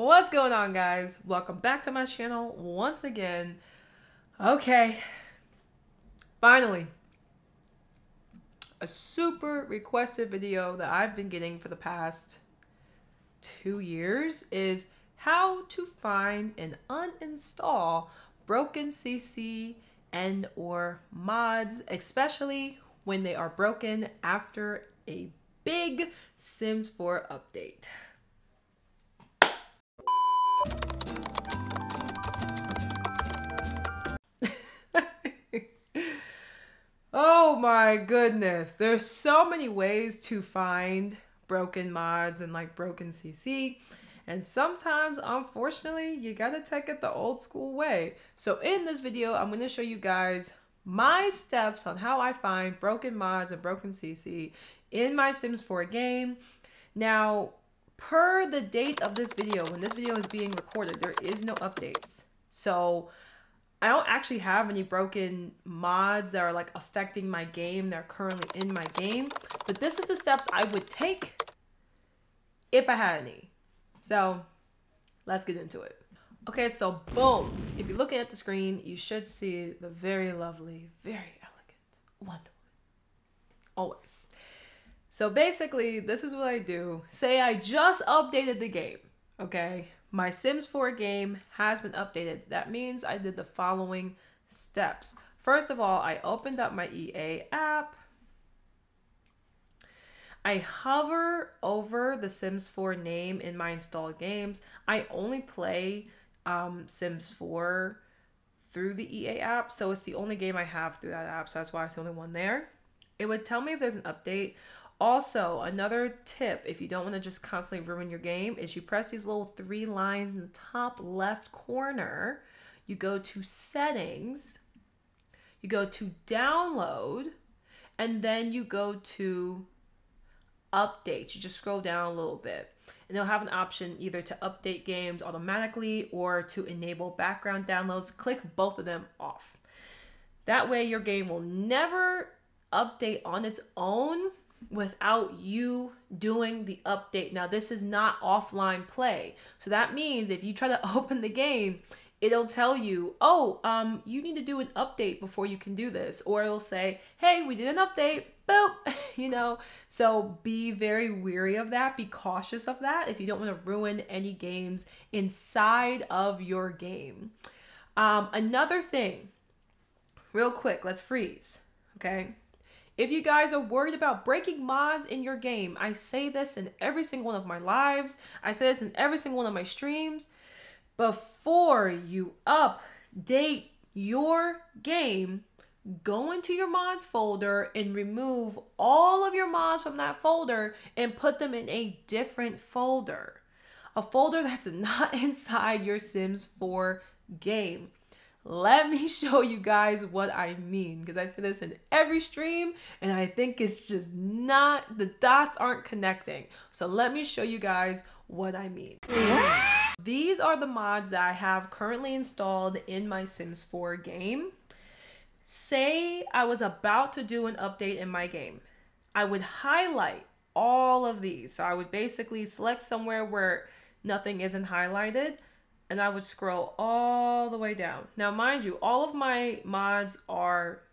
What's going on, guys? Welcome back to my channel once again. Okay, finally, a super requested video that I've been getting for the past 2 years is how to find and uninstall broken CC and or mods, especially when they are broken after a big Sims 4 update. Oh my goodness, there's so many ways to find broken mods and like broken CC, and sometimes unfortunately you gotta take it the old school way. So in this video I'm going to show you guys my steps on how I find broken mods and broken CC in my Sims 4 game. Now, per the date of this video, when this video is being recorded, there is no updates. So I don't actually have any broken mods that are like affecting my game. They're currently in my game, but this is the steps I would take if I had any. So let's get into it. Okay, so boom. If you're looking at the screen, you should see the very lovely, very elegant Wonder Woman. Always. So basically, this is what I do. Say I just updated the game, okay? My Sims 4 game has been updated. That means I did the following steps. First of all, I opened up my EA app. I hover over the Sims 4 name in my installed games. I only play Sims 4 through the EA app, so it's the only game I have through that app, so that's why it's the only one there. It would tell me if there's an update. Also, another tip, if you don't want to just constantly ruin your game, is you press these little 3 lines in the top left corner. You go to settings, you go to download, and then you go to updates. You just scroll down a little bit, and they'll have an option either to update games automatically or to enable background downloads. Click both of them off. That way your game will never update on its own without you doing the update. Now, this is not offline play. So that means if you try to open the game, it'll tell you, oh, you need to do an update before you can do this. Or it'll say, hey, we did an update, boop, you know. So be very wary of that. Be cautious of that if you don't want to ruin any games inside of your game. Another thing, real quick, let's freeze, okay? If you guys are worried about breaking mods in your game, I say this in every single one of my lives. I say this in every single one of my streams. Before you update your game, go into your mods folder and remove all of your mods from that folder and put them in a different folder. A folder that's not inside your Sims 4 game. Let me show you guys what I mean, because I say this in every stream and I think it's just not, the dots aren't connecting. So let me show you guys what I mean. These are the mods that I have currently installed in my Sims 4 game. Say I was about to do an update in my game. I would highlight all of these. So I would basically select somewhere where nothing isn't highlighted, and I would scroll all the way down. Now, mind you, all of my mods are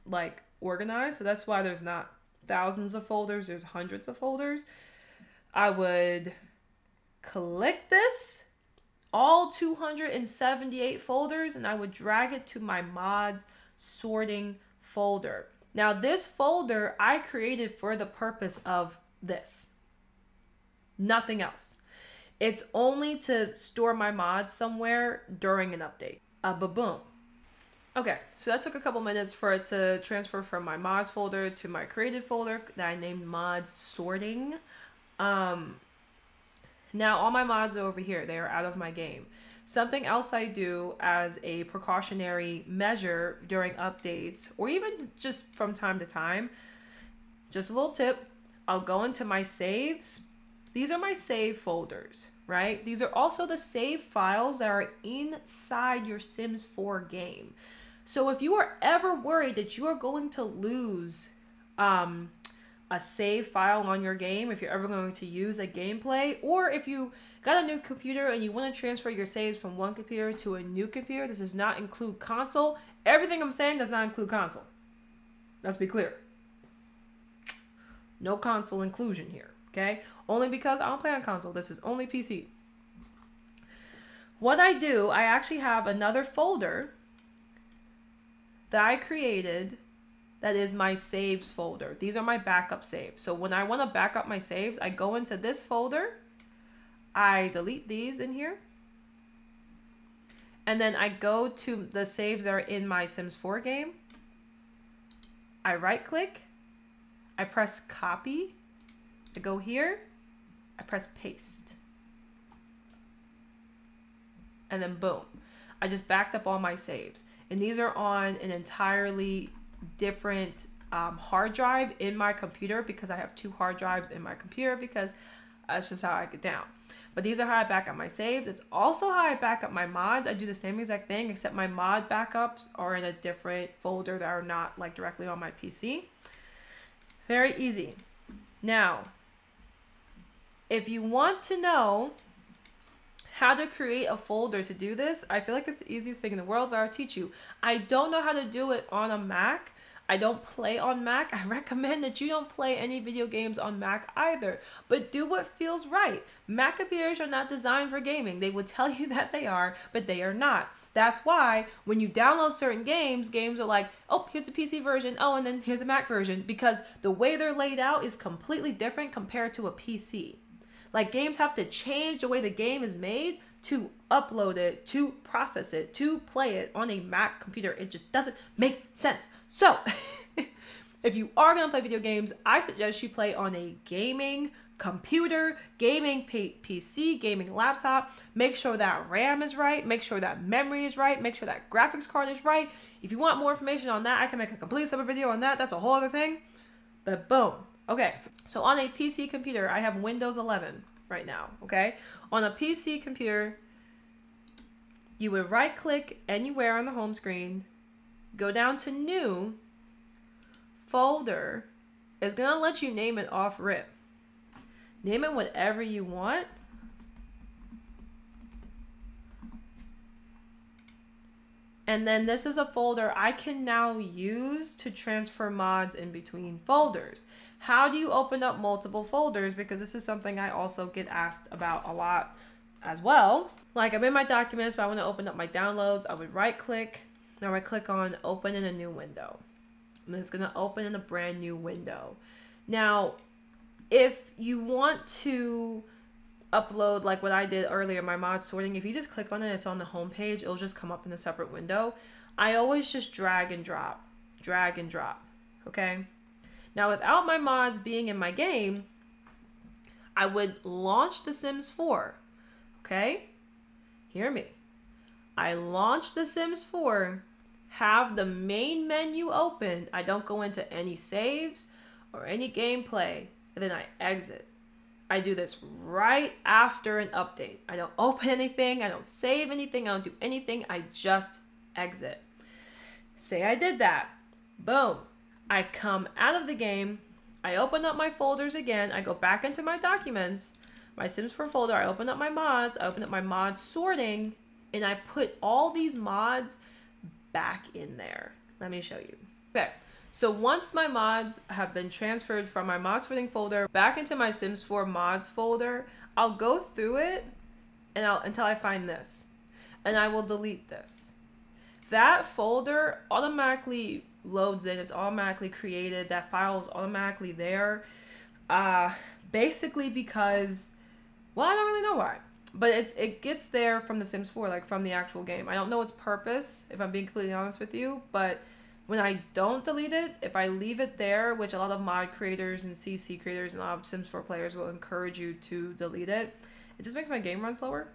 like organized, so that's why there's not thousands of folders, there's hundreds of folders. I would click this, all 278 folders, and I would drag it to my mods sorting folder. Now, this folder I created for the purpose of this, nothing else. It's only to store my mods somewhere during an update. Ba-boom. Okay, so that took a couple minutes for it to transfer from my mods folder to my created folder that I named mods sorting. Now all my mods are over here. They are out of my game. Something else I do as a precautionary measure during updates, or even just from time to time, just a little tip, I'll go into my saves. These are my save folders, right? These are also the save files that are inside your Sims 4 game. So if you are ever worried that you are going to lose a save file on your game, if you're ever going to use a gameplay, or if you got a new computer and you want to transfer your saves from one computer to a new computer, this does not include console. Everything I'm saying does not include console. Let's be clear. No console inclusion here, okay? Only because I don't play on console. This is only PC. What I do, I actually have another folder that I created that is my saves folder. These are my backup saves. So when I want to back up my saves, I go into this folder, I delete these in here, and then I go to the saves that are in my Sims 4 game. I right click, I press copy, I go here, I press paste. And then boom, I just backed up all my saves. And these are on an entirely different hard drive in my computer, because I have 2 hard drives in my computer, because that's just how I get down. But these are how I back up my saves. It's also how I back up my mods. I do the same exact thing, except my mod backups are in a different folder that are not like directly on my PC. Very easy. Now, if you want to know how to create a folder to do this, I feel like it's the easiest thing in the world, but I'll teach you. I don't know how to do it on a Mac. I don't play on Mac. I recommend that you don't play any video games on Mac either, but do what feels right. Mac computers are not designed for gaming. They would tell you that they are, but they are not. That's why when you download certain games, games are like, oh, here's the PC version, oh, and then here's the Mac version, because the way they're laid out is completely different compared to a PC. Like, games have to change the way the game is made to upload it, to process it, to play it on a Mac computer. It just doesn't make sense. So, if you are going to play video games, I suggest you play on a gaming computer, gaming PC, gaming laptop. Make sure that RAM is right. Make sure that memory is right. Make sure that graphics card is right. If you want more information on that, I can make a complete separate video on that. That's a whole other thing. But boom. Okay, so on a PC computer, I have Windows 11 right now, okay? On a PC computer, you would right-click anywhere on the home screen, go down to New, Folder. It's going to let you name it off rip. Name it whatever you want. And then this is a folder I can now use to transfer mods in between folders. How do you open up multiple folders? Because this is something I also get asked about a lot as well. Like, I'm in my documents, but I want to open up my downloads. I would right click. Now I click on open in a new window. And it's going to open in a brand new window. Now, if you want to upload like what I did earlier, my mod sorting, if you just click on it, it's on the home page, it'll just come up in a separate window. I always just drag and drop, okay? Now, without my mods being in my game, I would launch The Sims 4, okay? Hear me. I launch The Sims 4, have the main menu open. I don't go into any saves or any gameplay, and then I exit. I do this right after an update. I don't open anything, I don't save anything, I don't do anything, I just exit. Say I did that. Boom. I come out of the game, I open up my folders again, I go back into my documents, my Sims 4 folder, I open up my mods, I open up my mod sorting, and I put all these mods back in there. Let me show you. Okay. So once my mods have been transferred from my mod sorting folder back into my Sims 4 mods folder, I'll go through it and until I find this, and I will delete this. That folder automatically loads in, it's automatically created, that file is automatically there, basically because, well, I don't really know why, but it gets there from The Sims 4, like from the actual game. I don't know its purpose, if I'm being completely honest with you, but when I don't delete it, if I leave it there, which a lot of mod creators and CC creators and a lot of Sims 4 players will encourage you to delete it, it just makes my game run slower.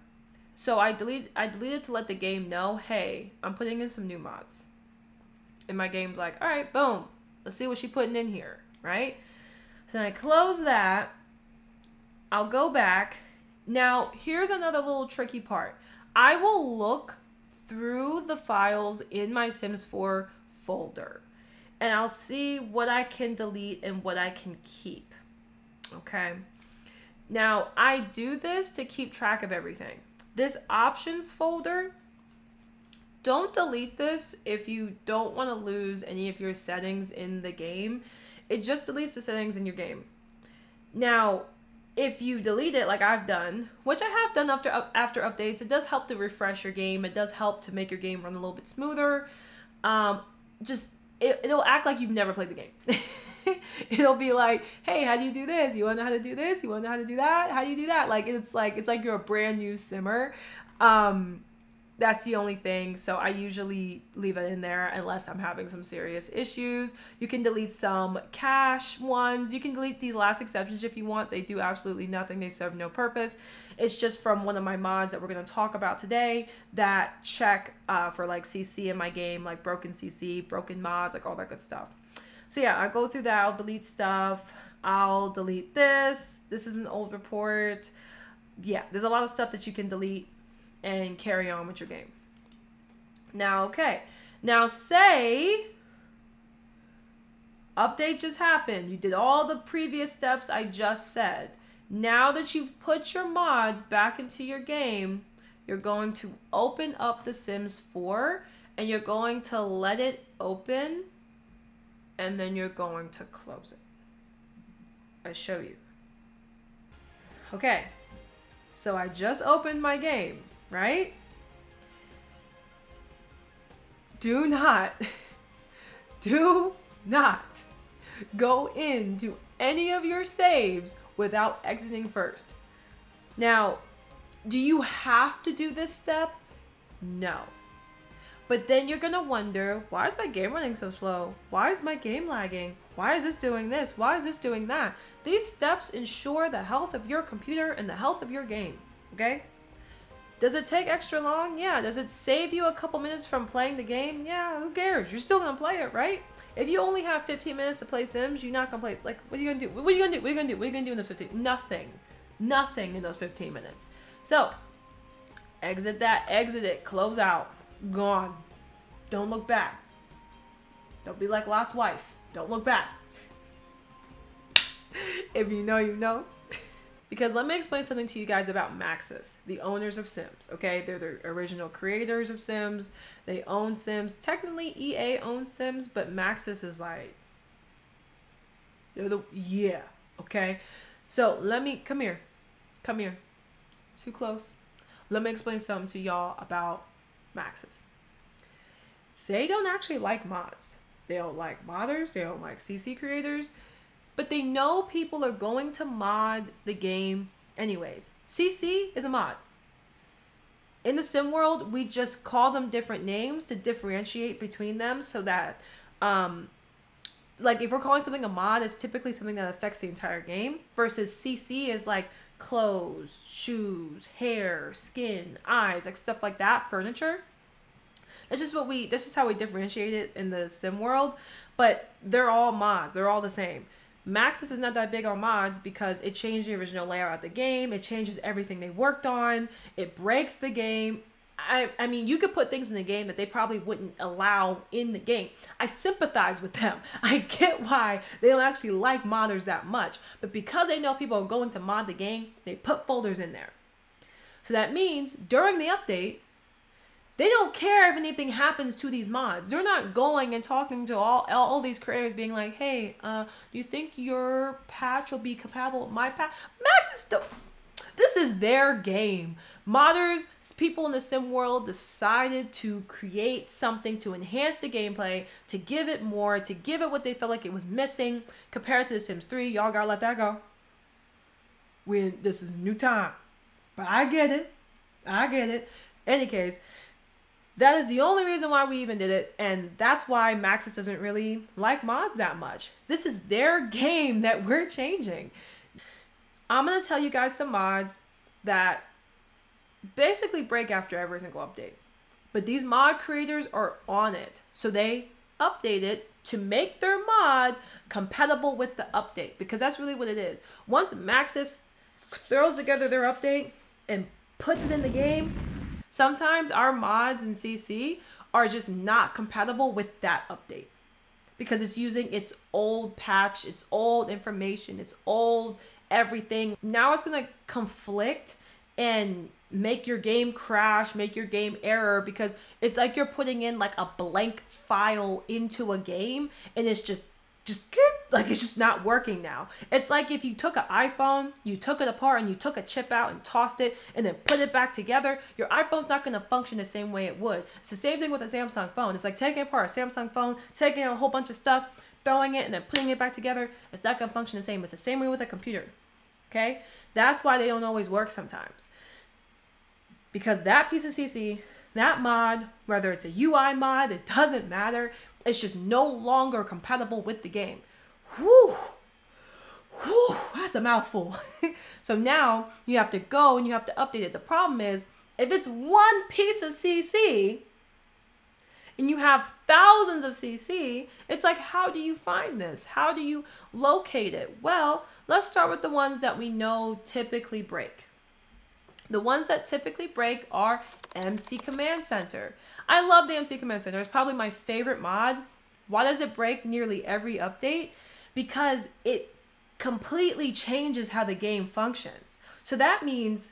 So I delete it to let the game know, hey, I'm putting in some new mods. And my game's like, all right, boom, let's see what she's putting in here, right? So then I close that, I'll go back. Now, here's another little tricky part. I will look through the files in my Sims 4 folder and I'll see what I can delete and what I can keep, okay? Now, I do this to keep track of everything. This options folder, don't delete this if you don't want to lose any of your settings in the game. It just deletes the settings in your game. Now, if you delete it like I've done, which I have done after updates, it does help to refresh your game. It does help to make your game run a little bit smoother. It'll act like you've never played the game. It'll be like, hey, how do you do this? You want to know how to do this? You want to know how to do that? How do you do that? It's like you're a brand new simmer. That's the only thing. So I usually leave it in there unless I'm having some serious issues. You can delete some cache ones. You can delete these last exceptions if you want. They do absolutely nothing. They serve no purpose. It's just from one of my mods that we're going to talk about today that check for like CC in my game, like broken CC, broken mods, like all that good stuff. So yeah, I go through that. I'll delete stuff. I'll delete this. This is an old report. Yeah, there's a lot of stuff that you can delete and carry on with your game. Now, okay. Now, say update just happened. You did all the previous steps I just said. Now that you've put your mods back into your game, you're going to open up The Sims 4 and you're going to let it open and then you're going to close it. I show you. Okay. So I just opened my game. Right? Do not go into any of your saves without exiting first. Now, do you have to do this step? No. But then you're going to wonder, why is my game running so slow? Why is my game lagging? Why is this doing this? Why is this doing that? These steps ensure the health of your computer and the health of your game. Okay? Does it take extra long? Yeah. Does it save you a couple minutes from playing the game? Yeah, who cares? You're still going to play it, right? If you only have 15 minutes to play Sims, you're not going to play. Like, what are you going to do? What are you going to do? What are you going to do? What are you going to do in those 15? Nothing. Nothing in those 15 minutes. So, exit that. Exit it. Close out. Gone. Don't look back. Don't be like Lot's wife. Don't look back. If you know, you know. Because let me explain something to you guys about Maxis, the owners of Sims, okay? They're the original creators of Sims. They own Sims. Technically, EA owns Sims, but Maxis is like, yeah, okay? So let me, come here. Too close. Let me explain something to y'all about Maxis. They don't actually like mods. They don't like modders. They don't like CC creators. But they know people are going to mod the game anyways. CC is a mod. In the sim world, we just call them different names to differentiate between them so that, like if we're calling something a mod, it's typically something that affects the entire game versus CC is like clothes, shoes, hair, skin, eyes, like stuff like that, furniture. That's just how we differentiate it in the sim world, but they're all mods. They're all the same. Maxis is not that big on mods because it changed the original layout of the game. It changes everything they worked on. It breaks the game. I mean, you could put things in the game that they probably wouldn't allow in the game. I sympathize with them. I get why they don't actually like modders that much. But because they know people are going to mod the game, they put folders in there. So that means during the update, they don't care if anything happens to these mods. They're not going and talking to all these creators being like, hey, do you think your patch will be compatible with my patch? This is their game. Modders, people in the sim world decided to create something to enhance the gameplay, to give it more, to give it what they felt like it was missing compared to The Sims 3. Y'all gotta let that go. This is a new time. But I get it. Any case, that is the only reason why we even did it, and that's why Maxis doesn't really like mods that much. This is their game that we're changing. I'm going to tell you guys some mods that basically break after every single update. But these mod creators are on it, so they update it to make their mod compatible with the update, because that's really what it is. Once Maxis throws together their update and puts it in the game, sometimes our mods in CC are just not compatible with that update because it's using its old patch, its old information, its old everything. Now it's gonna conflict and make your game crash, make your game error, because it's like you're putting in like a blank file into a game and it's just like it's just not working now. It's like if you took an iPhone, you took it apart and you took a chip out and tossed it and then put it back together, your iPhone's not going to function the same way it would. It's the same thing with a Samsung phone. It's like taking apart a Samsung phone, taking a whole bunch of stuff, throwing it and then putting it back together. It's not going to function the same. It's the same way with a computer. Okay? That's why they don't always work sometimes. Because that piece of CC, that mod, whether it's a UI mod, it doesn't matter. It's just no longer compatible with the game. Whew. Whew. That's a mouthful. So now you have to go and you have to update it. The problem is, if it's one piece of CC and you have thousands of CC, it's like, how do you find this? How do you locate it? Well, let's start with the ones that we know typically break. The ones that typically break are MC Command Center. I love the MC Command Center. It's probably my favorite mod. Why does it break nearly every update? Because it completely changes how the game functions. So that means,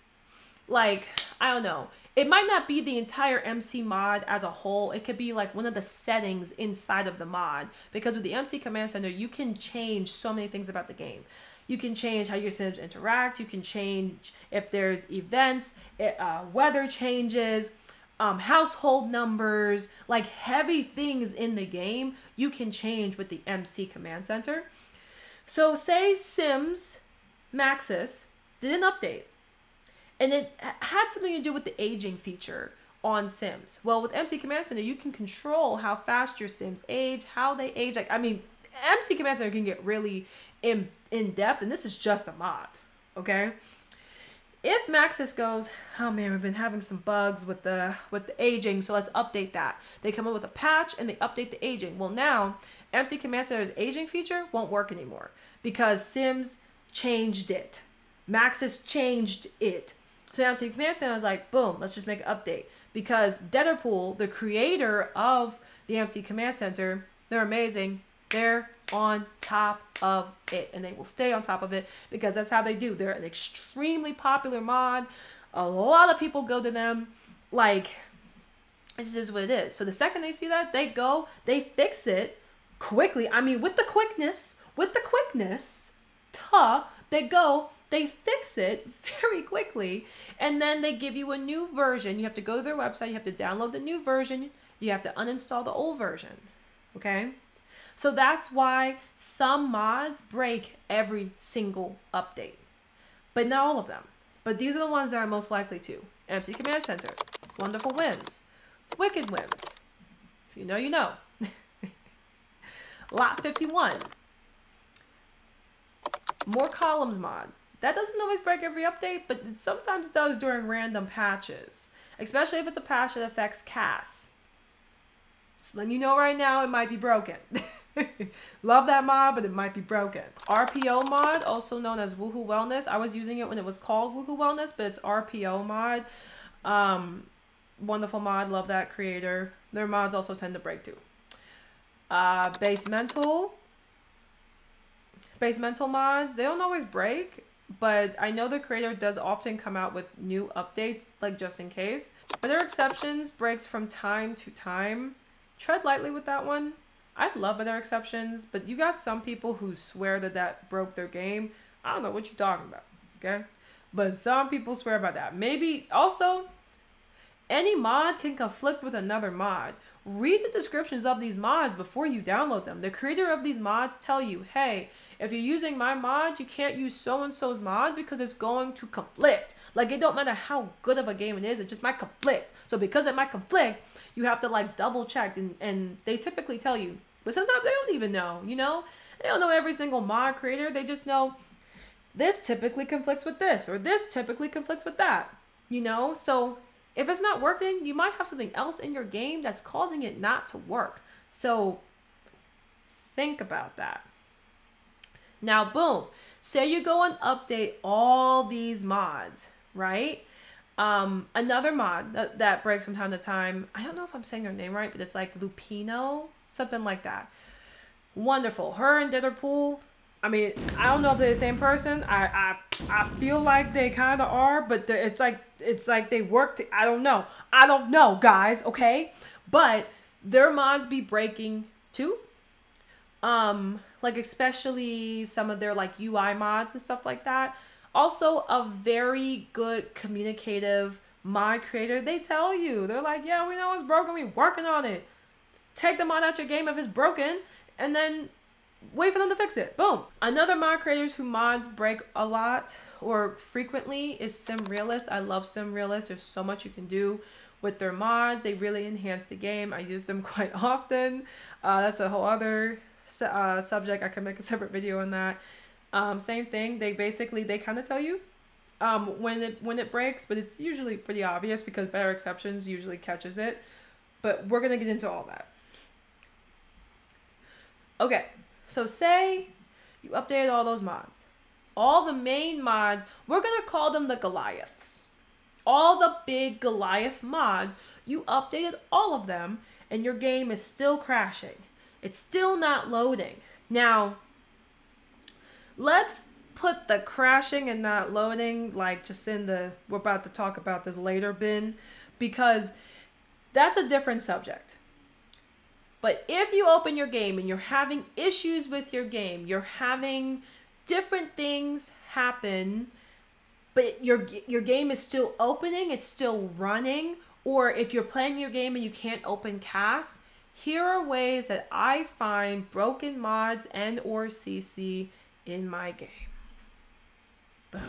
like, I don't know, it might not be the entire MC mod as a whole. It could be like one of the settings inside of the mod. Because with the MC Command Center, you can change so many things about the game. You can change how your Sims interact. You can change if there's events, weather changes, household numbers, like heavy things in the game, you can change with the MC Command Center. So say Sims Maxis did an update and it had something to do with the aging feature on Sims. Well, with MC Command Center, you can control how fast your Sims age, how they age. Like, I mean, MC Command Center can get really in depth, and this is just a mod, okay? If Maxis goes, oh man, we've been having some bugs with the aging, so let's update that. They come up with a patch and they update the aging. Well, now MC Command Center's aging feature won't work anymore because Sims changed it. Maxis changed it. So MC Command Center is like, boom, let's just make an update. Because Deaderpool, the creator of the MC Command Center, they're amazing. They're on top of it, and they will stay on top of it because that's how they do. They're an extremely popular mod. A lot of people go to them. Like, this is what it is. So the second they see that, they go, they fix it quickly. I mean, with the quickness, they go, they fix it very quickly, and then they give you a new version. You have to go to their website, you have to download the new version, you have to uninstall the old version, okay? So that's why some mods break every single update, but not all of them. But these are the ones that are most likely to. MC Command Center, Wonderful Whims, Wicked Whims. If you know, you know. Lot 51. More Columns mod. That doesn't always break every update, but it sometimes does during random patches, especially if it's a patch that affects CAS. So then you know right now it might be broken. Love that mod, but it might be broken. RPO mod, also known as Woohoo Wellness. I was using it when it was called Woohoo Wellness, but it's RPO mod. Wonderful mod, love that creator. Their mods also tend to break too. Basemental mods, they don't always break, but I know the creator does often come out with new updates, like just in case. But there are exceptions, breaks from time to time. Tread lightly with that one. I love other exceptions, but you got some people who swear that that broke their game. I don't know what you're talking about, okay? But some people swear by that. Maybe also, any mod can conflict with another mod. Read the descriptions of these mods before you download them. The creator of these mods tell you, hey, if you're using my mod, you can't use so-and-so's mod because it's going to conflict. Like, it don't matter how good of a game it is, it just might conflict. So because it might conflict, you have to like double check, and they typically tell you. But sometimes they don't even know, you know? They don't know every single mod creator. They just know this typically conflicts with this, or this typically conflicts with that, you know? So if it's not working, you might have something else in your game that's causing it not to work. So think about that. Now, boom, say you go and update all these mods, right? Another mod that breaks from time to time, I don't know if I'm saying her name right, but it's like Lupino, something like that. Wonderful. Her and Deaderpool, I mean, I don't know if they're the same person. I feel like they kind of are, but it's like they work. I don't know. I don't know, guys. Okay, but their mods be breaking too. Like especially some of their like UI mods and stuff like that. Also, a very good communicative mod creator. They tell you, they're like, yeah, we know it's broken. We working on it. Take the mod out your game if it's broken, and then wait for them to fix it. Boom. Another mod creators who mods break a lot or frequently is SimRealist. I love SimRealist. There's so much you can do with their mods. They really enhance the game. I use them quite often. That's a whole other subject. I can make a separate video on that. Same thing. They kind of tell you when it breaks, but it's usually pretty obvious because Better Exceptions usually catches it. But we're gonna get into all that. Okay, so say you updated all those mods. All the main mods, we're gonna call them the Goliaths. All the big Goliath mods, you updated all of them and your game is still crashing. It's still not loading. Now, let's put the crashing and not loading like just in the, we're about to talk about this later bin, because that's a different subject. But if you open your game and you're having issues with your game, you're having different things happen, but your game is still opening, it's still running, or if you're playing your game and you can't open CAS, here are ways that I find broken mods and or CC in my game. Boom.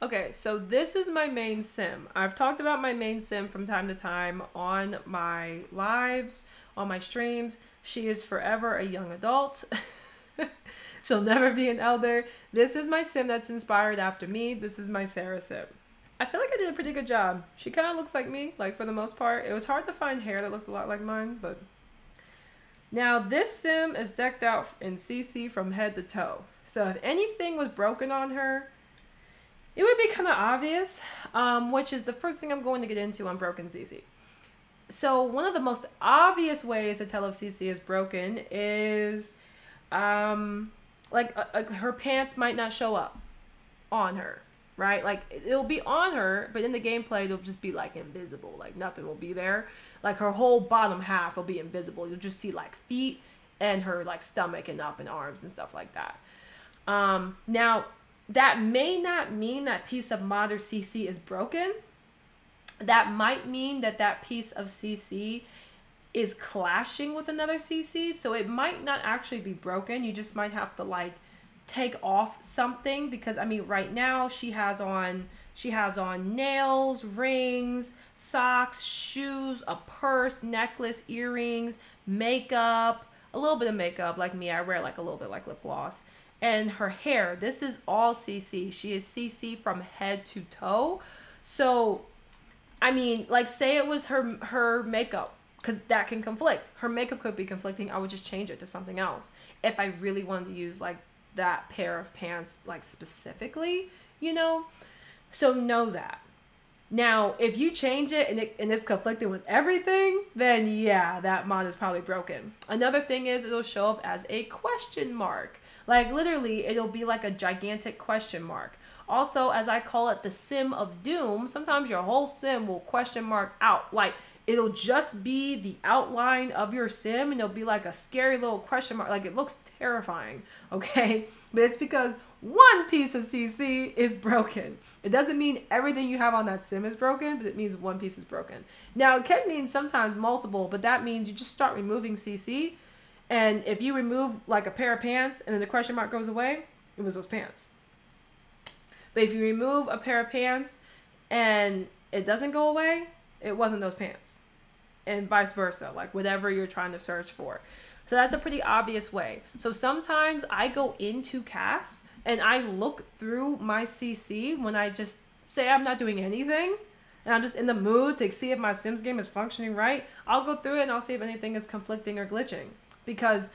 Okay, so this is my main sim. I've talked about my main sim from time to time on my lives, on my streams. She is forever a young adult. She'll never be an elder. This is my sim that's inspired after me. This is my Sarah sim. I feel like I did a pretty good job. She kind of looks like me, like for the most part. It was hard to find hair that looks a lot like mine, but... Now this sim is decked out in CC from head to toe. So if anything was broken on her, it would be kind of obvious, which is the first thing I'm going to get into on broken CC. So one of the most obvious ways to tell if CC is broken is her pants might not show up on her, right? Like it'll be on her, but in the gameplay, it'll just be like invisible. Like nothing will be there. Like her whole bottom half will be invisible. You'll just see like feet and her like stomach and up and arms and stuff like that. Now, that may not mean that piece of mod or CC is broken. That might mean that that piece of CC is clashing with another CC. So it might not actually be broken. You just might have to like take off something, because I mean right now she has on nails, rings, socks, shoes, a purse, necklace, earrings, makeup, a little bit of makeup. Like me, I wear like a little bit like lip gloss. And her hair, this is all CC. She is CC from head to toe. So, I mean, like say it was her makeup, because that can conflict. Her makeup could be conflicting. I would just change it to something else if I really wanted to use like that pair of pants like specifically, you know? So know that. Now, if you change it and it's conflicting with everything, then yeah, that mod is probably broken. Another thing is it'll show up as a question mark. Like literally, it'll be like a gigantic question mark. Also, as I call it, the sim of doom, sometimes your whole sim will question mark out. Like it'll just be the outline of your sim and it'll be like a scary little question mark. Like it looks terrifying, okay? But it's because one piece of CC is broken. It doesn't mean everything you have on that sim is broken, but it means one piece is broken. Now, it can mean sometimes multiple, but that means you just start removing CC. And if you remove like a pair of pants and then the question mark goes away, it was those pants. But if you remove a pair of pants and it doesn't go away, it wasn't those pants. And vice versa, like whatever you're trying to search for. So that's a pretty obvious way. So sometimes I go into CAS and I look through my CC when I just say I'm not doing anything and I'm just in the mood to see if my Sims game is functioning right. I'll go through it and I'll see if anything is conflicting or glitching, because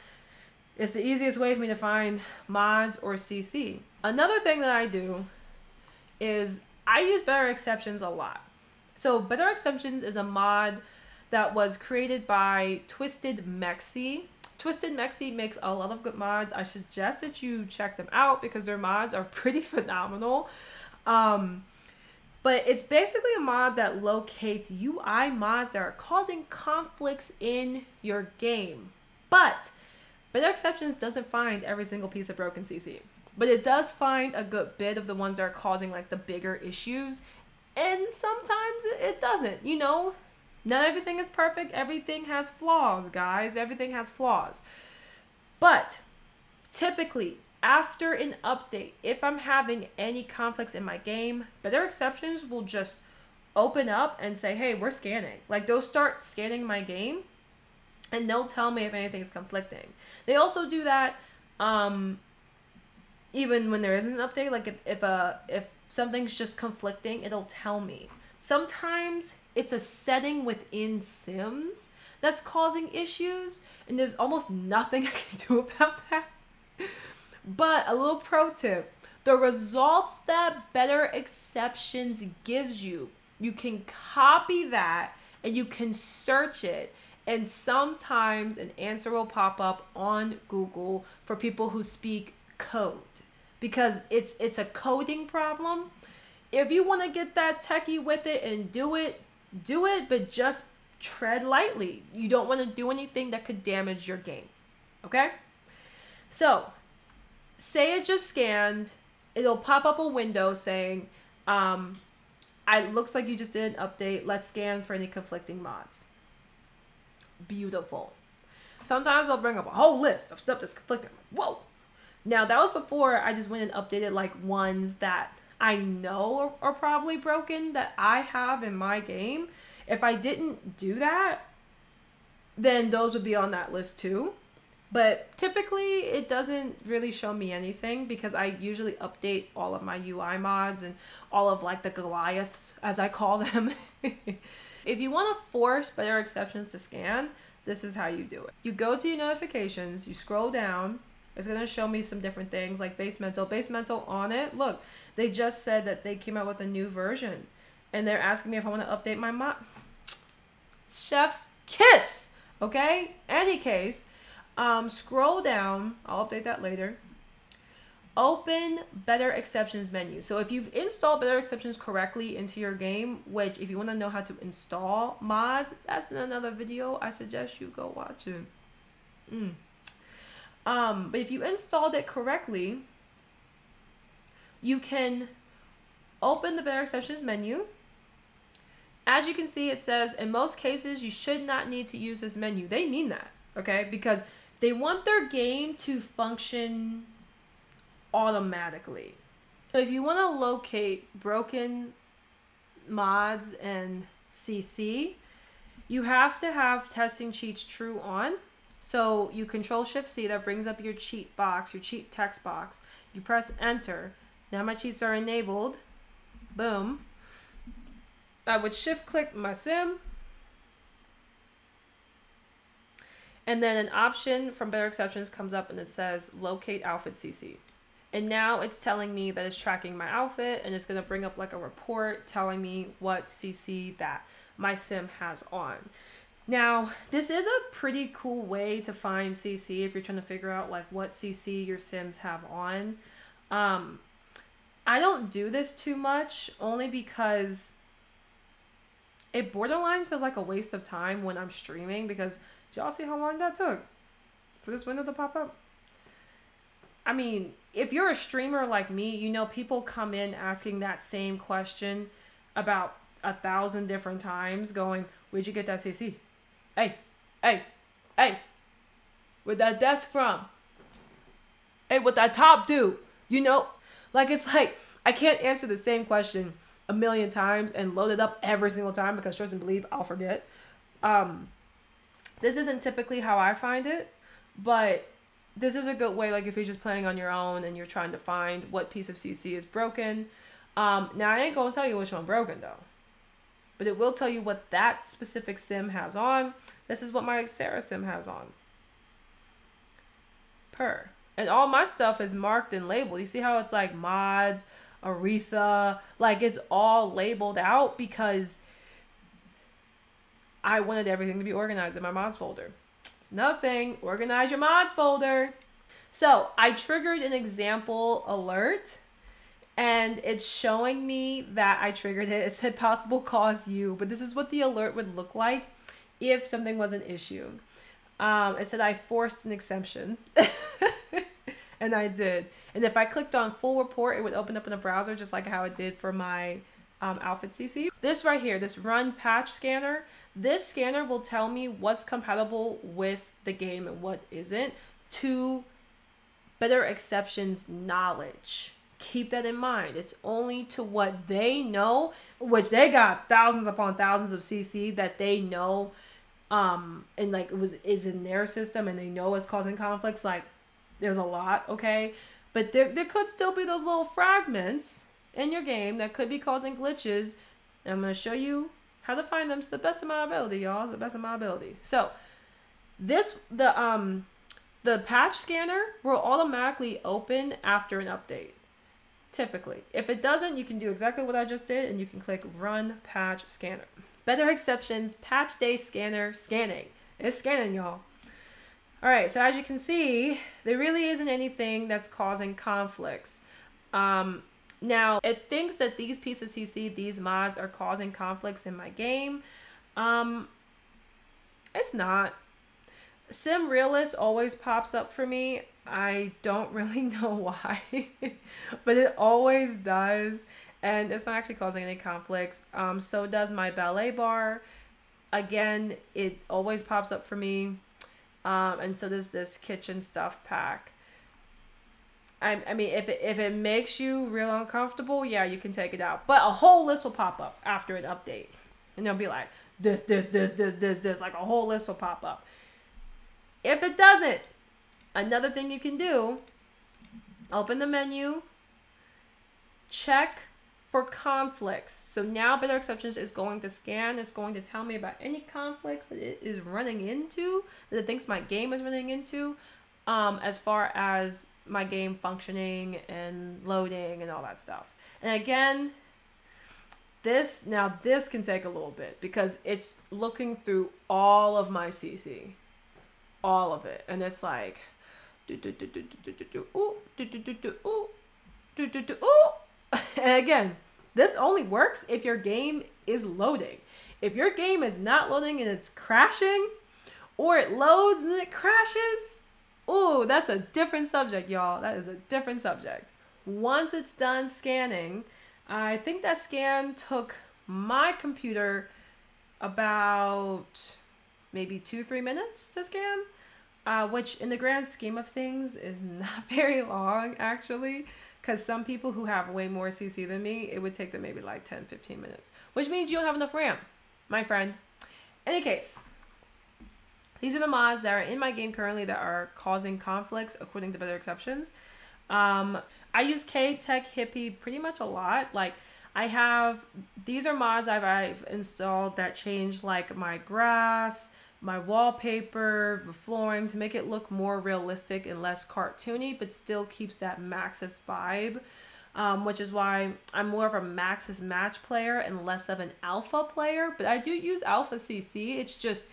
it's the easiest way for me to find mods or CC. Another thing that I do is I use Better Exceptions a lot. So Better Exceptions is a mod that was created by Twisted Mexi. Twisted Mexi makes a lot of good mods. I suggest that you check them out because their mods are pretty phenomenal. But it's basically a mod that locates UI mods that are causing conflicts in your game. But Better Exceptions doesn't find every single piece of broken CC. But it does find a good bit of the ones that are causing like the bigger issues. And sometimes it doesn't, you know. Not everything is perfect. Everything has flaws, guys. Everything has flaws. But typically, after an update, if I'm having any conflicts in my game, Better Exceptions will just open up and say, hey, we're scanning. Like, they'll start scanning my game, and they'll tell me if anything's conflicting. They also do that even when there isn't an update. Like, if something's just conflicting, it'll tell me. Sometimes it's a setting within Sims that's causing issues, and there's almost nothing I can do about that. But a little pro tip, the results that Better Exceptions gives you, you can copy that and you can search it. And sometimes an answer will pop up on Google for people who speak code, because it's a coding problem. If you want to get that techie with it and do it, but just tread lightly. You don't want to do anything that could damage your game. Okay? So, say it just scanned. It'll pop up a window saying, it looks like you just did an update. Let's scan for any conflicting mods. Beautiful. Sometimes I'll bring up a whole list of stuff that's conflicting. Whoa! Now, that was before I just went and updated like ones that I know are probably broken that I have in my game. If I didn't do that, then those would be on that list too. But typically it doesn't really show me anything because I usually update all of my UI mods and all of like the Goliaths, as I call them. If you want to force Better Exceptions to scan, this is how you do it. You go to your notifications, you scroll down. It's going to show me some different things like Base Mental on it. Look, they just said that they came out with a new version. And they're asking me if I want to update my mod. Chef's kiss! Okay? Any case, scroll down. I'll update that later. Open Better Exceptions menu. So if you've installed Better Exceptions correctly into your game, which if you want to know how to install mods, that's in another video. I suggest you go watch it. But if you installed it correctly, you can open the Better Exceptions menu. As you can see, it says, in most cases, you should not need to use this menu. They mean that, okay? Because they want their game to function automatically. So if you want to locate broken mods and CC, you have to have testing cheats true on. So you Control-Shift-C, that brings up your cheat box, your cheat text box. You press enter. Now my cheats are enabled. Boom. I would shift-click my sim. And then an option from Better Exceptions comes up and it says locate outfit CC. And now it's telling me that it's tracking my outfit, and it's going to bring up like a report telling me what CC that my sim has on. Now, this is a pretty cool way to find CC if you're trying to figure out like what CC your Sims have on. I don't do this too much only because it borderline feels like a waste of time when I'm streaming, because y'all see how long that took for this window to pop up? I mean, if you're a streamer like me, you know people come in asking that same question about 1,000 different times going, where'd you get that CC? Hey, where'd that desk from? Hey, what that top do? You know, like it's like, I can't answer the same question a million times and load it up every single time because trust and believe I'll forget. This isn't typically how I find it, but this is a good way, like if you're just playing on your own and you're trying to find what piece of CC is broken. Now I ain't gonna tell you which one broken though, but it will tell you what that specific sim has on. This is what my Sarah sim has on. And all my stuff is marked and labeled. You see how it's like mods, Aretha, like it's all labeled out because I wanted everything to be organized in my mods folder. It's another thing. Organize your mods folder. So I triggered an example alert, and it's showing me that I triggered it. It said possible cause you, but this is what the alert would look like if something was an issue. It said I forced an exception. And I did. And if I clicked on full report, it would open up in a browser just like how it did for my outfit CC. This right here, this run patch scanner, this scanner will tell me what's compatible with the game and what isn't to better exceptions knowledge. Keep that in mind. It's only to what they know, which they got thousands upon thousands of CC that they know and like is in their system and they know is causing conflicts. Like there's a lot, okay? But there could still be those little fragments in your game that could be causing glitches. And I'm going to show you how to find them to the best of my ability, y'all. To the best of my ability. So the patch scanner will automatically open after an update. Typically. If it doesn't, you can do exactly what I just did and you can click run patch scanner. Better exceptions, patch day scanner, scanning. It's scanning, y'all. All right, so as you can see, there really isn't anything that's causing conflicts. Now, it thinks that these pieces of CC, these mods are causing conflicts in my game. It's not. Sim Realist always pops up for me. I don't really know why, but it always does. And it's not actually causing any conflicts. So does my ballet bar. Again, it always pops up for me. And so does this kitchen stuff pack. I mean, if it makes you real uncomfortable, yeah, you can take it out. But a whole list will pop up after an update. And they'll be like, this, like a whole list will pop up. If it doesn't, another thing you can do, open the menu, check for conflicts. So now Better Exceptions is going to scan. It's going to tell me about any conflicts that it is running into, that it thinks my game is running into, as far as my game functioning and loading and all that stuff. And again, this can take a little bit because it's looking through all of my CC. All of it. And it's like, and again, this only works if your game is loading. If your game is not loading and it's crashing, or it loads and then it crashes, oh, that's a different subject, y'all. That is a different subject. Once it's done scanning, I think that scan took my computer about maybe 2-3 minutes to scan, which in the grand scheme of things is not very long, actually. Because some people who have way more CC than me, it would take them maybe like 10-15 minutes. Which means you don't have enough RAM, my friend. Any case, these are the mods that are in my game currently that are causing conflicts according to Better Exceptions. I use K-Tech Hippie pretty much a lot. Like, these are mods I've installed that change like my grass, my wallpaper, the flooring to make it look more realistic and less cartoony, but still keeps that Maxis vibe, which is why I'm more of a Maxis match player and less of an alpha player. But I do use alpha CC. It's just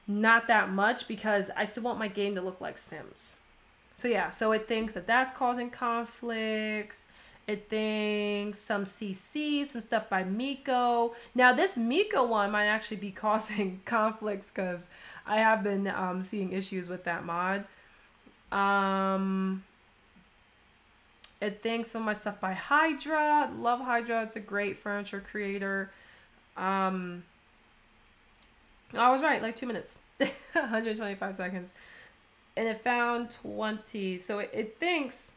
not that much because I still want my game to look like Sims. So yeah, so it thinks that that's causing conflicts. It thinks some CC, some stuff by Miko. Now this Miko one might actually be causing conflicts because I have been seeing issues with that mod. It thinks some of my stuff by Hydra. Love Hydra. It's a great furniture creator. I was right, like 2 minutes. 125 seconds. And it found 20. So it thinks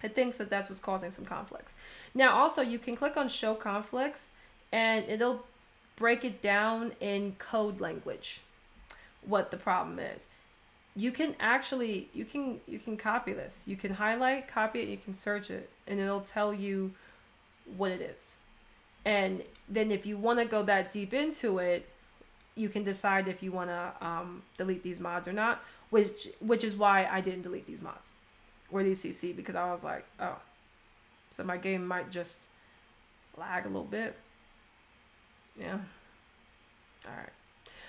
that that's what's causing some conflicts. Now, also, you can click on Show Conflicts, and it'll break it down in code language, what the problem is. You can actually, you can copy this. You can highlight, copy it, you can search it, and it'll tell you what it is. And then if you want to go that deep into it, you can decide if you want to delete these mods or not, which is why I didn't delete these mods. Or these CC, because I was like, oh, so my game might just lag a little bit. Yeah. All right.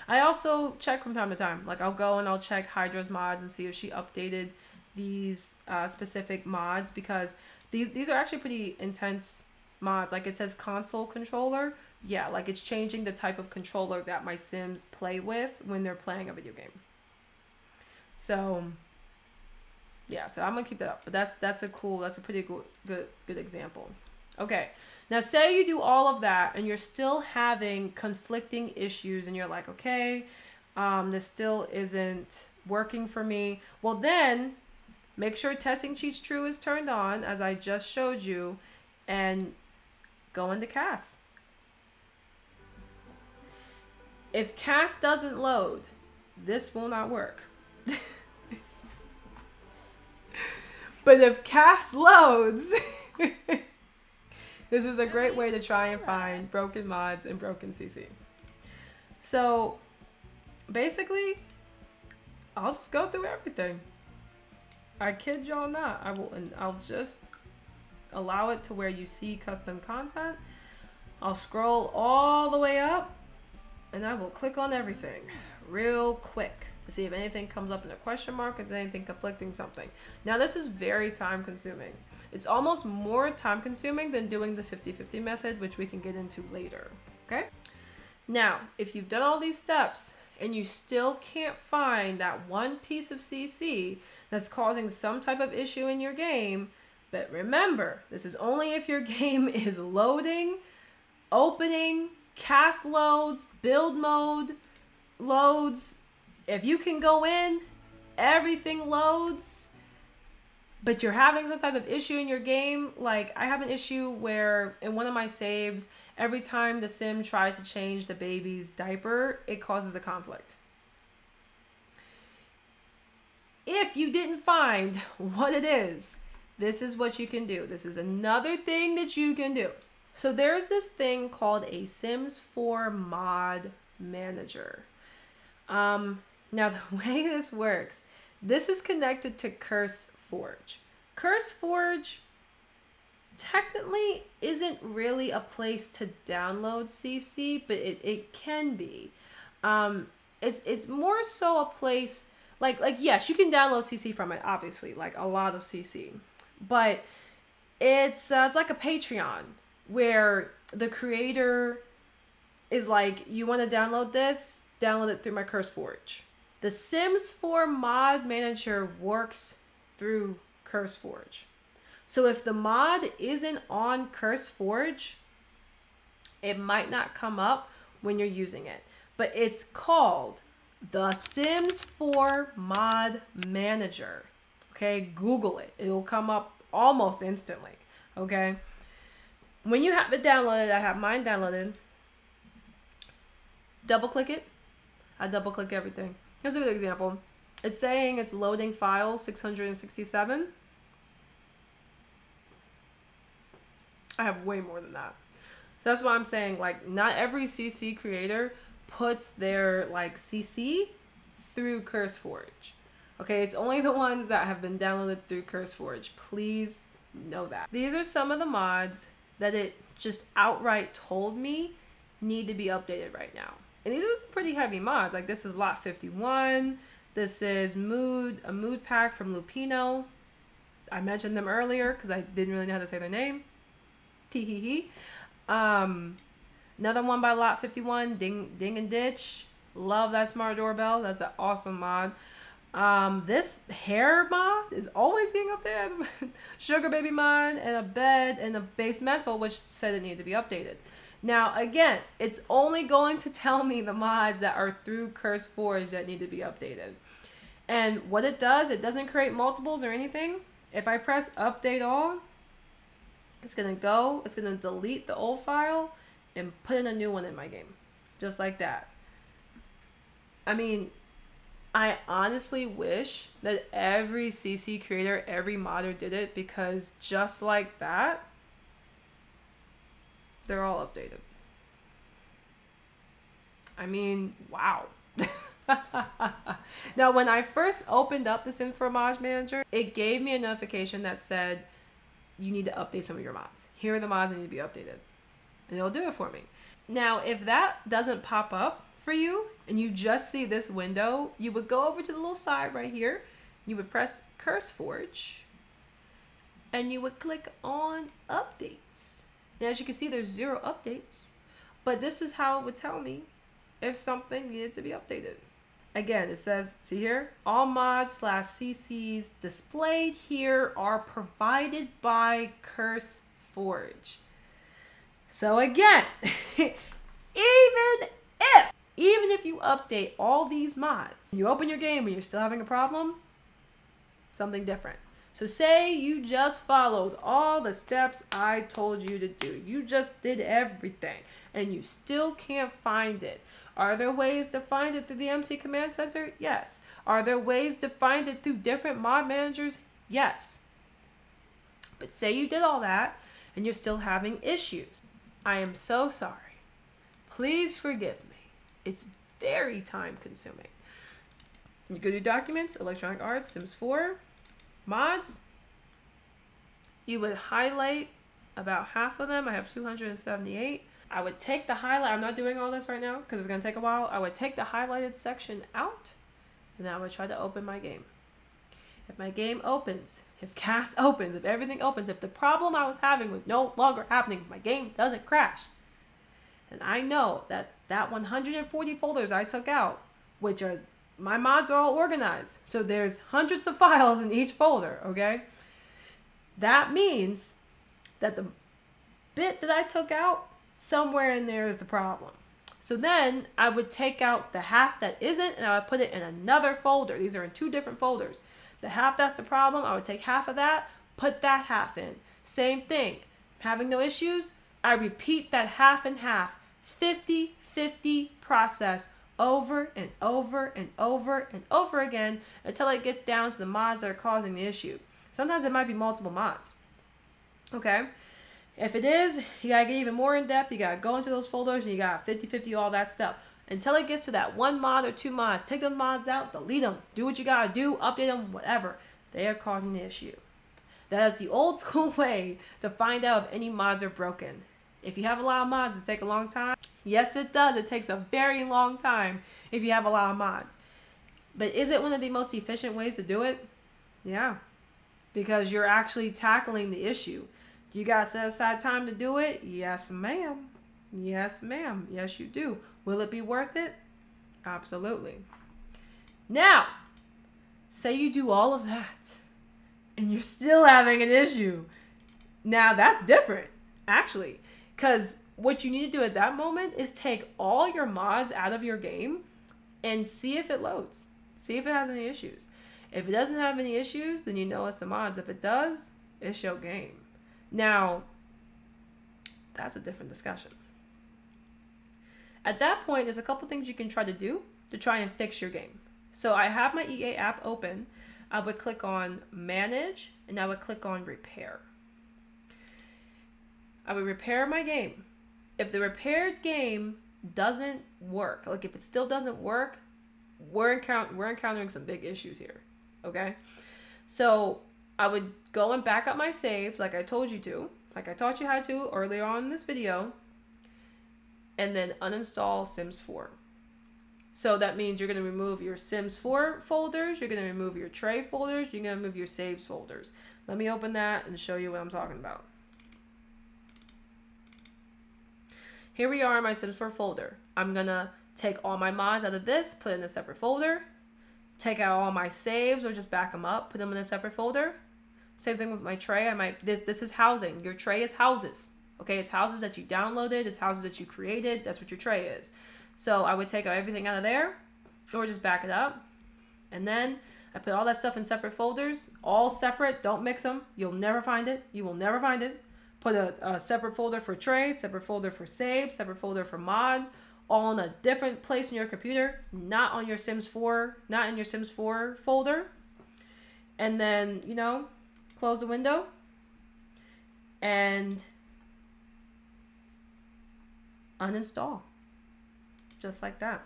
I also check from time to time. Like I'll go and I'll check Hydra's mods and see if she updated these specific mods, because these are actually pretty intense mods. Like it says console controller. Yeah, like it's changing the type of controller that my Sims play with when they're playing a video game. So yeah, so I'm gonna keep that up. But that's a pretty good example. Okay, now say you do all of that and you're still having conflicting issues and you're like, okay, this still isn't working for me. Well, then make sure testing cheats true is turned on, as I just showed you, and go into CAS. If CAS doesn't load, this will not work. But if CAS loads, this is a great way to try and find broken mods and broken CC. So basically, I'll just go through everything. I kid y'all not. I'll just allow it to where you see custom content. I'll scroll all the way up and I will click on everything real quick to see if anything comes up in a question mark, is anything conflicting something. Now this is very time consuming. It's almost more time consuming than doing the 50-50 method, which we can get into later, okay? Now, if you've done all these steps and you still can't find that one piece of CC that's causing some type of issue in your game, but remember, this is only if your game is loading, opening, CAS loads, build mode loads. If you can go in, everything loads, but you're having some type of issue in your game, like I have an issue where in one of my saves, every time the sim tries to change the baby's diaper, it causes a conflict. If you didn't find what it is, this is what you can do. This is another thing that you can do. So there's this thing called a Sims 4 mod manager. Now the way this works, this is connected to CurseForge. CurseForge technically isn't really a place to download CC, but it can be. It's more so a place like yes, you can download CC from it, obviously, like a lot of CC, but it's like a Patreon where the creator is like, you want to download this, download it through my CurseForge. The Sims 4 mod manager works through CurseForge. So if the mod isn't on CurseForge, it might not come up when you're using it. But it's called the Sims 4 mod manager. Okay, Google it. It'll come up almost instantly. Okay. When you have it downloaded, I have mine downloaded. Double click it. I double click everything. Here's a good example. It's saying it's loading file 667. I have way more than that. So that's why I'm saying, like, not every CC creator puts their like CC through CurseForge. Okay, it's only the ones that have been downloaded through CurseForge. Please know that. These are some of the mods that it just outright told me need to be updated right now. And these are some pretty heavy mods. Like this is Lot 51. This is a mood pack from Lupino. I mentioned them earlier because I didn't really know how to say their name. Tee-hee-hee. Another one by Lot 51, Ding and Ditch. Love that smart doorbell. That's an awesome mod. This hair mod is always being updated. Sugar baby mod and a bed and a basemental, which said it needed to be updated. Now, again, it's only going to tell me the mods that are through CurseForge that need to be updated. And what it does, it doesn't create multiples or anything. If I press update all, it's going to delete the old file and put in a new one in my game. Just like that. I mean, I honestly wish that every CC creator, every modder did it, because just like that, they're all updated. I mean, wow. Now, when I first opened up the Sims 4 Mod Manager, it gave me a notification that said, you need to update some of your mods. Here are the mods that need to be updated. And it'll do it for me. Now, if that doesn't pop up for you and you just see this window, you would go over to the little side right here. You would press CurseForge and you would click on updates. And as you can see, there's 0 updates, but this is how it would tell me if something needed to be updated. Again, it says, see here, all mods/CCs displayed here are provided by CurseForge. So again, even if you update all these mods, you open your game and you're still having a problem, something different. So say you just followed all the steps I told you to do. You just did everything and you still can't find it. Are there ways to find it through the MC Command Center? Yes. Are there ways to find it through different mod managers? Yes. But say you did all that and you're still having issues. I am so sorry. Please forgive me. It's very time consuming. You go to Documents, Electronic Arts, Sims 4, Mods. You would highlight about half of them. I have 278. I would take the highlight. I'm not doing all this right now because it's going to take a while. I would take the highlighted section out and I would try to open my game. If my game opens, if CAS opens, if everything opens, if the problem I was having was no longer happening, if my game doesn't crash, and I know that 140 folders I took out, which are, my mods are all organized, so there's hundreds of files in each folder, okay? That means that the bit that I took out, somewhere in there is the problem. So then I would take out the half that isn't and I would put it in another folder. These are in 2 different folders. The half that's the problem, I would take half of that, put that half in. Same thing. Having no issues, I repeat that half and half, 50-50 process over and over and over and over again until it gets down to the mods that are causing the issue. Sometimes it might be multiple mods. Okay? If it is, you gotta get even more in depth. You gotta go into those folders and you gotta 50-50 all that stuff until it gets to that 1 mod or 2 mods. Take those mods out, delete them, do what you gotta do, update them, whatever. They are causing the issue. That is the old school way to find out if any mods are broken. If you have a lot of mods, does it take a long time? Yes, it does. It takes a very long time if you have a lot of mods. But is it one of the most efficient ways to do it? Yeah, because you're actually tackling the issue. You gotta set aside time to do it? Yes, ma'am. Yes, ma'am. Yes, you do. Will it be worth it? Absolutely. Now, say you do all of that and you're still having an issue. Now, that's different, actually, because what you need to do at that moment is take all your mods out of your game and see if it loads. See if it has any issues. If it doesn't have any issues, then you know it's the mods. If it does, it's your game. Now, that's a different discussion. At that point, there's a couple things you can try to do to try and fix your game. So I have my EA app open. I would click on Manage, and I would click on Repair. I would repair my game. If the repaired game doesn't work, like if it still doesn't work, we're encountering some big issues here, okay? So I would go and back up my saves like I told you to, like I taught you how to earlier on in this video, and then uninstall Sims 4. So that means you're going to remove your Sims 4 folders, you're going to remove your tray folders, you're going to remove your saves folders. Let me open that and show you what I'm talking about. Here we are in my Sims 4 folder. I'm going to take all my mods out of this, put it in a separate folder, take out all my saves or just back them up, put them in a separate folder. Same thing with my tray. This is housing. Your tray is houses. Okay, it's houses that you downloaded, it's houses that you created. That's what your tray is. So I would take everything out of there or just back it up. And then I put all that stuff in separate folders, all separate. Don't mix them. You'll never find it. You will never find it. Put a separate folder for tray, separate folder for save, separate folder for mods, all in a different place in your computer, not on your Sims 4, not in your Sims 4 folder. And then, you know, close the window and uninstall. Just like that.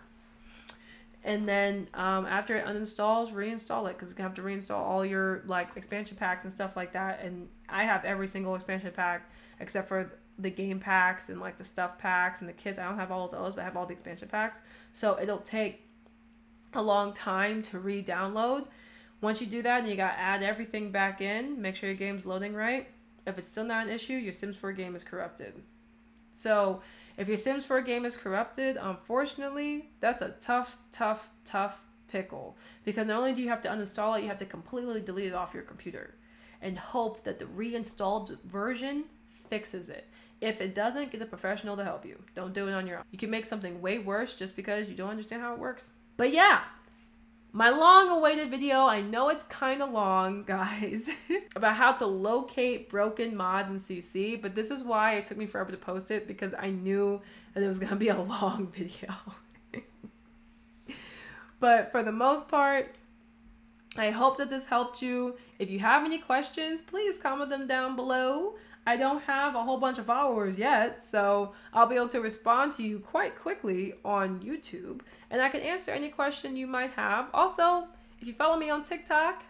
And then after it uninstalls, reinstall it, because it's gonna have to reinstall all your like expansion packs and stuff like that. And I have every single expansion pack except for the game packs and like the stuff packs and the kits. I don't have all of those, but I have all the expansion packs. So it'll take a long time to re-download. Once you do that, and you got to add everything back in, make sure your game's loading right. If it's still not an issue, your Sims 4 game is corrupted. So if your Sims 4 game is corrupted, unfortunately, that's a tough pickle. Because not only do you have to uninstall it, you have to completely delete it off your computer and hope that the reinstalled version fixes it. If it doesn't, get a professional to help you. Don't do it on your own. You can make something way worse just because you don't understand how it works. But yeah, my long-awaited video, I know it's kind of long, guys, about how to locate broken mods in CC, but this is why it took me forever to post it, because I knew that it was going to be a long video. But for the most part, I hope that this helped you. If you have any questions, please comment them down below. I don't have a whole bunch of followers yet, so I'll be able to respond to you quite quickly on YouTube, and I can answer any question you might have. Also, if you follow me on TikTok,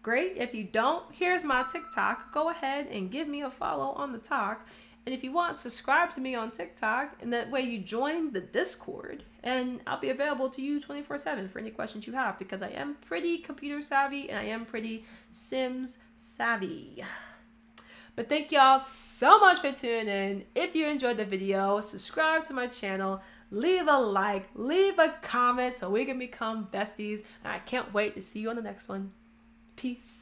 great. If you don't, here's my TikTok. Go ahead and give me a follow on the talk. And if you want, subscribe to me on TikTok, and that way you join the Discord, and I'll be available to you 24/7 for any questions you have, because I am pretty computer savvy and I am pretty Sims savvy. But thank y'all so much for tuning in. If you enjoyed the video, subscribe to my channel, leave a like, leave a comment so we can become besties. And I can't wait to see you on the next one. Peace.